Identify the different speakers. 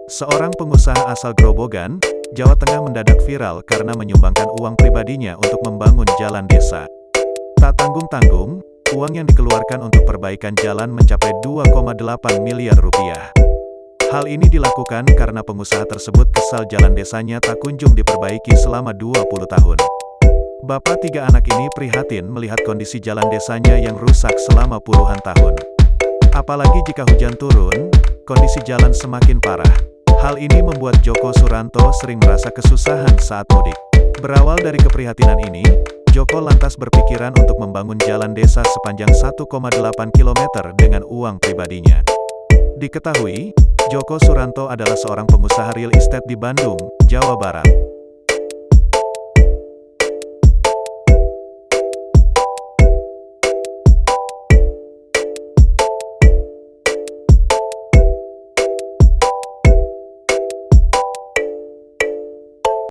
Speaker 1: Seorang pengusaha asal Grobogan, Jawa Tengah mendadak viral karena menyumbangkan uang pribadinya untuk membangun jalan desa. Tak tanggung-tanggung, uang yang dikeluarkan untuk perbaikan jalan mencapai 2,8 miliar rupiah. Hal ini dilakukan karena pengusaha tersebut kesal jalan desanya tak kunjung diperbaiki selama 20 tahun. Bapak tiga anak ini prihatin melihat kondisi jalan desanya yang rusak selama puluhan tahun. Apalagi jika hujan turun, kondisi jalan semakin parah. Hal ini membuat Joko Suranto sering merasa kesusahan saat mudik. Berawal dari keprihatinan ini, Joko lantas berpikiran untuk membangun jalan desa sepanjang 1,8 km dengan uang pribadinya. Diketahui, Joko Suranto adalah seorang pengusaha real estate di Bandung, Jawa Barat.